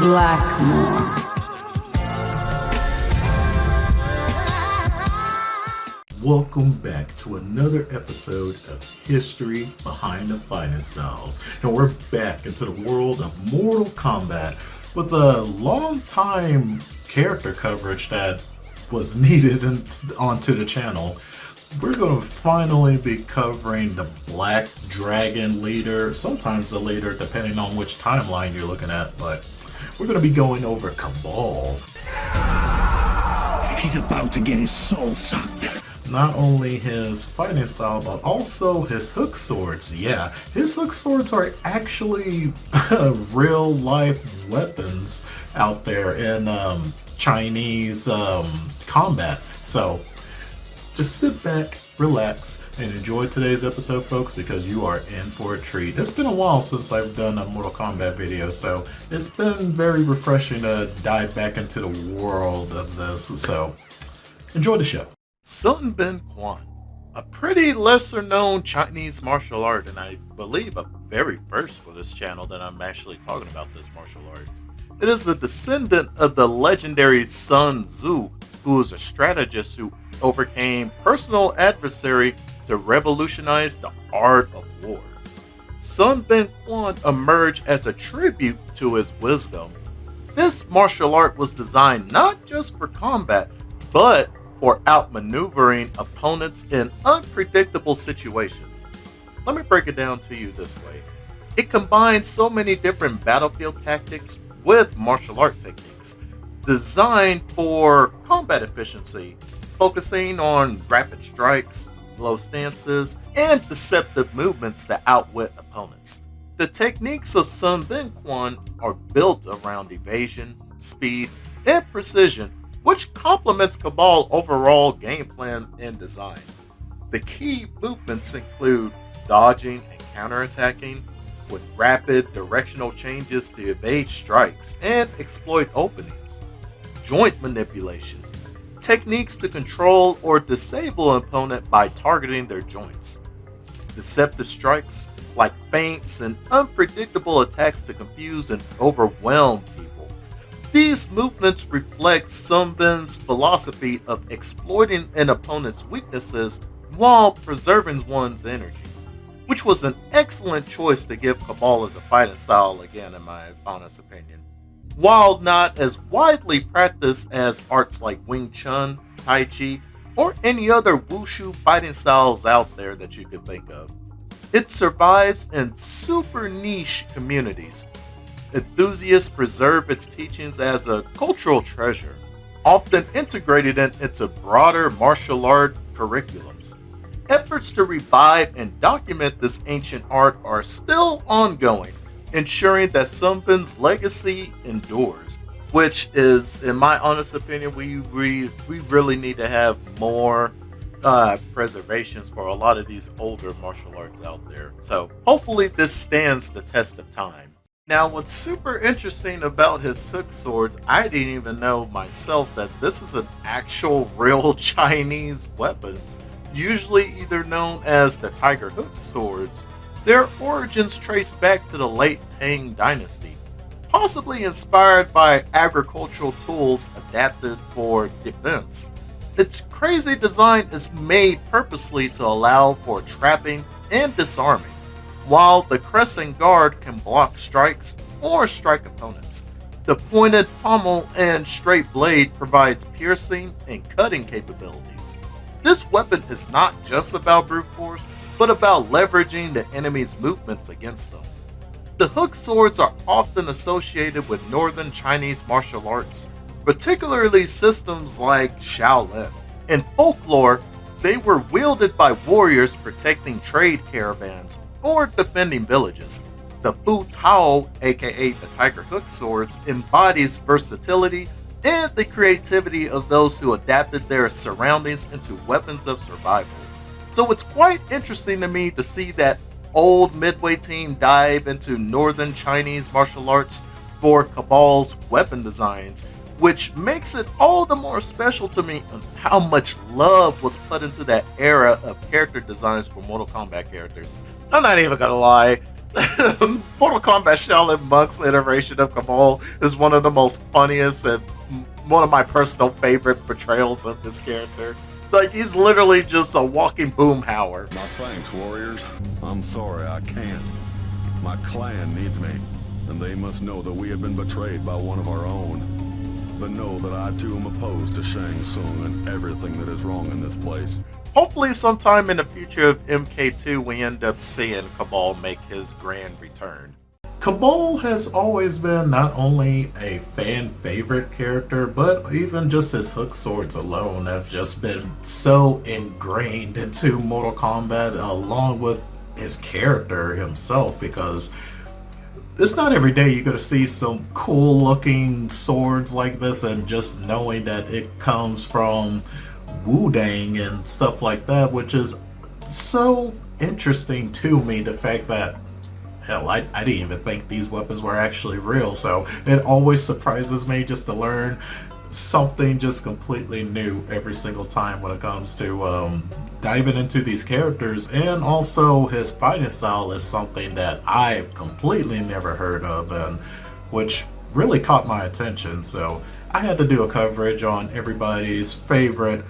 Blackmore. Welcome back to another episode of History Behind the Fighting Styles. And we're back into the world of Mortal Kombat with a long time character coverage that was needed onto the channel. We're going to finally be covering the Black Dragon leader, sometimes the leader depending on which timeline you're looking at, but we're going to be going over Kabal. He's about to get his soul sucked. Not only his fighting style, but also his Hookswords. Yeah, his Hookswords are actually real life weapons out there in Chinese combat. So just sit back, relax, and enjoy today's episode, folks, because you are in for a treat. It's been a while since I've done a Mortal Kombat video, so it's been very refreshing to dive back into the world of this. So enjoy the show. Sun Bin Quan, a pretty lesser known Chinese martial art, and I believe a very first for this channel that I'm actually talking about this martial art. It is a descendant of the legendary Sun Tzu, who is a strategist who overcame personal adversary to revolutionize the art of war. Sun Bin Quan emerged as a tribute to his wisdom. This martial art was designed not just for combat, but for outmaneuvering opponents in unpredictable situations. Let me break it down to you this way. It combines so many different battlefield tactics with martial art techniques, designed for combat efficiency, focusing on rapid strikes, low stances, and deceptive movements to outwit opponents. The techniques of Sun Bin Quan are built around evasion, speed, and precision, which complements Kabal overall game plan and design. The key movements include dodging and counterattacking, with rapid directional changes to evade strikes and exploit openings. Joint manipulation, techniques to control or disable an opponent by targeting their joints. Deceptive strikes, like feints and unpredictable attacks to confuse and overwhelm people. These movements reflect Sun Bin's philosophy of exploiting an opponent's weaknesses while preserving one's energy, which was an excellent choice to give Kabal as a fighting style, again in my honest opinion. While not as widely practiced as arts like Wing Chun, Tai Chi, or any other wushu fighting styles out there that you could think of, it survives in super niche communities. Enthusiasts preserve its teachings as a cultural treasure, often integrated into broader martial art curriculums. Efforts to revive and document this ancient art are still ongoing, ensuring that Sun Bin's legacy endures, which is, in my honest opinion, we really need to have more preservations for a lot of these older martial arts out there. So hopefully this stands the test of time. Now, what's super interesting about his Hookswords, I didn't even know myself that this is an actual real Chinese weapon, usually either known as the Tiger Hookswords. Their origins trace back to the late Tang Dynasty, possibly inspired by agricultural tools adapted for defense. Its crazy design is made purposely to allow for trapping and disarming, while the crescent guard can block strikes or strike opponents. The pointed pommel and straight blade provides piercing and cutting capabilities. This weapon is not just about brute force, but about leveraging the enemy's movements against them. The Hookswords are often associated with northern Chinese martial arts, particularly systems like Shaolin. In folklore, they were wielded by warriors protecting trade caravans or defending villages. The Fu Tao, aka the Tiger Hookswords, embodies versatility and the creativity of those who adapted their surroundings into weapons of survival. So it's quite interesting to me to see that old Midway team dive into northern Chinese martial arts for Kabal's weapon designs, which makes it all the more special to me of how much love was put into that era of character designs for Mortal Kombat characters. I'm not even gonna lie, Mortal Kombat Shaolin Monk's iteration of Kabal is one of the most funniest and one of my personal favorite portrayals of this character. Like, he's literally just a walking boomhauer. My thanks, warriors. I'm sorry I can't. My clan needs me, and they must know that we have been betrayed by one of our own. But know that I too am opposed to Shang Tsung and everything that is wrong in this place. Hopefully sometime in the future of MK2 we end up seeing Kabal make his grand return. Kabal has always been not only a fan favorite character, but even just his hook swords alone have just been so ingrained into Mortal Kombat, along with his character himself, because it's not every day you're going to see some cool looking swords like this, and just knowing that it comes from Wielding and stuff like that, which is so interesting to me. The fact that, hell, I didn't even think these weapons were actually real, so it always surprises me just to learn something just completely new every single time when it comes to diving into these characters. And also his fighting style is something that I've completely never heard of, and which really caught my attention, so I had to do a coverage on everybody's favorite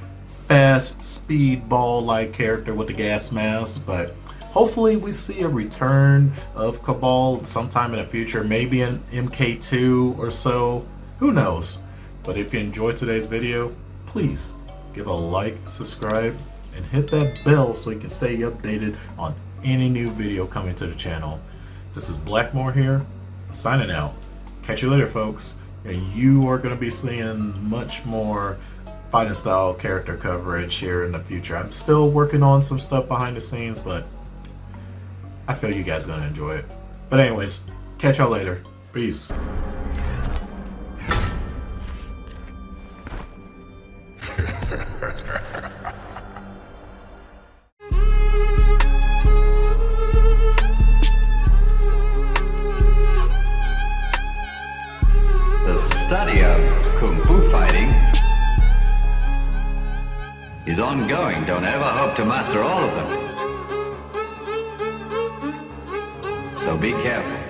fast speedball like character with the gas mask. But hopefully we see a return of Kabal sometime in the future, maybe in MK2 or so, who knows. But if you enjoyed today's video, please give a like, subscribe, and hit that bell so you can stay updated on any new video coming to the channel. This is Blackmore here, signing out. Catch you later, folks. And you are going to be seeing much more fighting style character coverage here in the future. I'm still working on some stuff behind the scenes, but I feel you guys are going to enjoy it. But anyways, catch y'all later. Peace. The study of Kung Fu fighting is ongoing. Don't ever hope to master all of them. So be careful.